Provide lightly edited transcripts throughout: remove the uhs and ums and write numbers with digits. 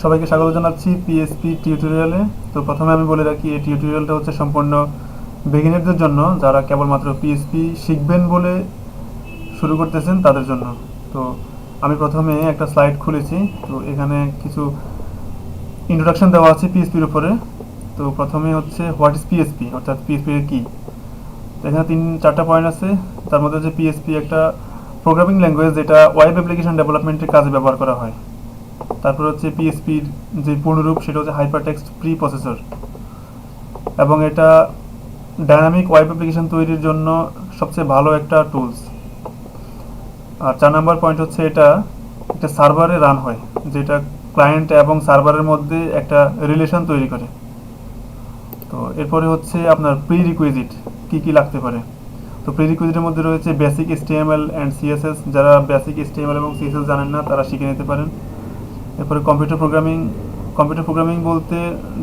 সবাইকে স্বাগত জানাচ্ছি পিএসপি টিউটোরিয়ালে। তো প্রথমে আমি বলে রাখি, এই টিউটোরিয়ালটা হচ্ছে সম্পূর্ণ বিগিনারদের জন্য, যারা কেবলমাত্র পিএসপি শিখবেন বলে শুরু করতেছেন তাদের জন্য। তো আমি প্রথমে একটা স্লাইড খুলেছি, তো এখানে কিছু ইন্ট্রোডাকশন দেওয়া আছে পিএসপির উপরে। তো প্রথমে হচ্ছে হোয়াট ইজ পিএসপি, অর্থাৎ পিএসপি এর কি। তো এখানে 3-4টা পয়েন্ট আছে। তার মধ্যে হচ্ছে পিএসপি একটা প্রোগ্রামিং ল্যাঙ্গুয়েজ, যেটা ওয়েব অ্যাপ্লিকেশন ডেভেলপমেন্টের কাজে ব্যবহার করা হয়। তারপর হচ্ছে পিএসপির যে পূর্ণরূপ সেটা হচ্ছে হাইপারটেক্সট প্রি প্রসেসর, এবং এটা ডাইনামিক ওয়েব অ্যাপ্লিকেশন তৈরির জন্য সবচেয়ে ভালো একটা টুলস। আর 4 নম্বর পয়েন্ট হচ্ছে এটা একটা সার্ভারে রান হয়, যেটা ক্লায়েন্ট এবং সার্ভারের মধ্যে একটা রিলেশন তৈরি করে। তো এরপরে হচ্ছে আপনার প্রি রিকুইজিট কী কী লাগতে পারে। তো প্রি রিকুইজিটের মধ্যে রয়েছে বেসিক HTML অ্যান্ড CSS। যারা বেসিক HTML এবং CSS জানেন না তারা শিখে নিতে পারেন। এরপরে কম্পিউটার প্রোগ্রামিং বলতে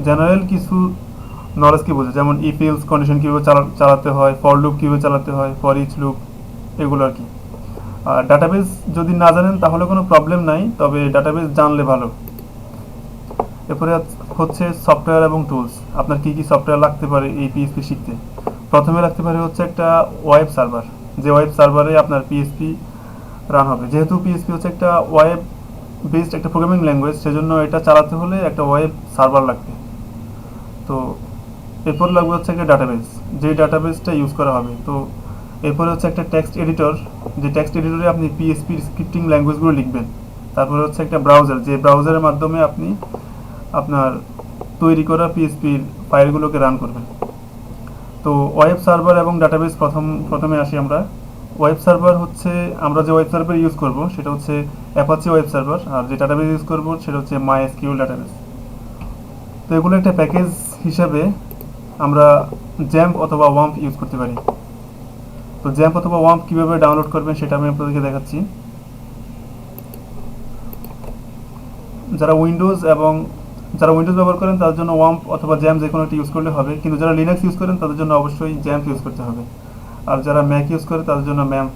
জেনারেল কিছু নলেজকে বোঝে, যেমন ইফ এলস কন্ডিশন কীভাবে চালাতে হয়, ফর লুপ কীভাবে চালাতে হয়, ফর ইচ লুপ, এগুলো আর কি। আর ডাটাবেস যদি না জানেন তাহলে কোনো প্রবলেম নাই, তবে ডাটাবেস জানলে ভালো। এরপরে হচ্ছে সফটওয়্যার এবং টুলস। আপনার কী কী সফটওয়্যার লাগতে পারে এই পিএসপি শিখতে। প্রথমে লাগতে পারে হচ্ছে একটা ওয়েব সার্ভার, যে ওয়েব সার্ভারে আপনার পিএসপি রান হবে। যেহেতু পিএসপি হচ্ছে একটা ওয়েব বেসড একটা প্রোগ্রামিং ল্যাঙ্গুয়েজ, সেজন্য এটা চালাতে হলে একটা ওয়েব সার্ভার লাগবে। তো এরপর লাগবে হচ্ছে একটা ডাটাবেস, যে ডাটাবেসটা ইউজ করা হবে। তো এরপরে হচ্ছে একটা টেক্সট এডিটর, যে টেক্সট এডিটরে আপনি পিএসপির স্ক্রিপ্টিং ল্যাঙ্গুয়েজগুলো লিখবেন। তারপরে হচ্ছে একটা ব্রাউজার, যে ব্রাউজারের মাধ্যমে আপনি আপনার তৈরি করা পিএসপির ফাইলগুলোকে রান করবেন। তো ওয়েব সার্ভার এবং ডাটাবেস প্রথমে আসি আমরা। ওয়েব সার্ভার হচ্ছে, আমরা যে ওয়েব সার্ভার ইউজ করব সেটা হচ্ছে অ্যাপাচি ওয়েব সার্ভার, আর যে ডাটাবেস ইউজ করব সেটা হচ্ছে MySQL ডাটাবেস। তো এগুলো একটা প্যাকেজ হিসাবে আমরা জ্যাম্প অথবা ওয়াম্প ইউজ করতে পারি। তো জ্যাম্প অথবা ওয়াম্প কীভাবে ডাউনলোড করবেন সেটা আমি আপনাদেরকে দেখাচ্ছি। যারা উইন্ডোজ ব্যবহার করেন তাদের জন্য ওয়াম্প অথবা জ্যাম্প যে কোনো একটা ইউজ করলে হবে, কিন্তু যারা লিনাক্স ইউজ করেন তাদের জন্য অবশ্যই জ্যাম্প ইউজ করতে হবে। আর যারা ম্যাক ইউজ করে তাদের জন্য ম্যাম্প।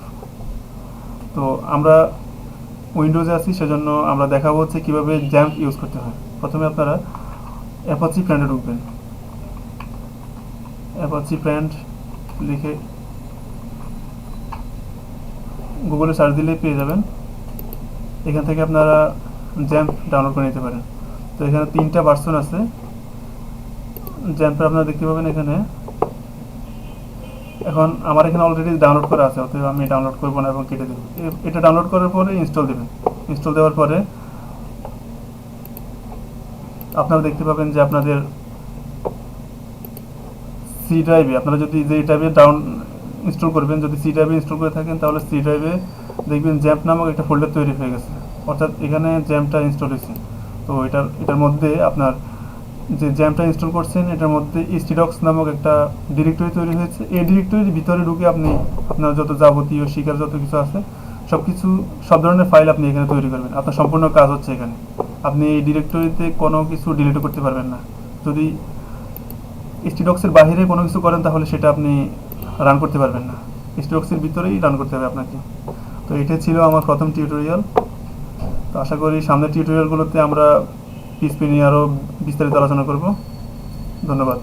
তো আমরা উইন্ডোজে আছি, সেজন্য আমরা দেখাবো হচ্ছে কীভাবে জ্যাম্প ইউজ করতে হয়। প্রথমে আপনারা অ্যাপাচি ফ্রেন্ডে ঢুকবেন। অ্যাপাচি ফ্রেন্ড লিখে গুগলে সার্চ দিলে পেয়ে যাবেন। এখান থেকে আপনারা জ্যাম্প ডাউনলোড করে নিতে পারেন। তো এখানে 3টা ভার্সন আছে জ্যাম্পের, আপনারা দেখতে পাবেন এখানে। এখন আমার এখানে অলরেডি ডাউনলোড করা আছে, অতএব আমি ডাউনলোড করবো না এবং কেটে দেবো। এটা ডাউনলোড করার পরে ইনস্টল দেবেন। ইনস্টল দেওয়ার পরে আপনারা দেখতে পাবেন যে আপনাদের সি ড্রাইভে, আপনারা যদি যে ড্রাইভে ইনস্টল করবেন, যদি সি ড্রাইভে ইনস্টল করে থাকেন তাহলে সি ড্রাইভে দেখবেন জ্যাম্প নামক একটা ফোল্ডার তৈরি হয়ে গেছে, অর্থাৎ এখানে জ্যাম্পটা ইনস্টল হয়েছে। তো এটার মধ্যে আপনার যে জ্যাম্পটা ইনস্টল করছেন এটার মধ্যে htdocs নামক একটা ডিরেক্টরি তৈরি হয়েছে। এই ডিরেক্টরির ভিতরে ঢুকে আপনি আপনার যত যাবতীয় শিকার যত কিছু আছে সব ধরনের ফাইল আপনি এখানে তৈরি করবেন। আপনার সম্পূর্ণ কাজ হচ্ছে এখানে। আপনি এই ডিরেক্টরিতে কোনো কিছু ডিলিটও করতে পারবেন না। যদি htdocs-এর বাইরে কোনো কিছু করেন তাহলে সেটা আপনি রান করতে পারবেন না। htdocs-এর ভিতরেই রান করতে হবে আপনাকে। তো এটা ছিল আমার প্রথম টিউটোরিয়াল। তো আশা করি সামনের টিউটোরিয়ালগুলোতে আমরা পিএসপি নিয়ে আরও বিস্তারিত আলোচনা করব। ধন্যবাদ।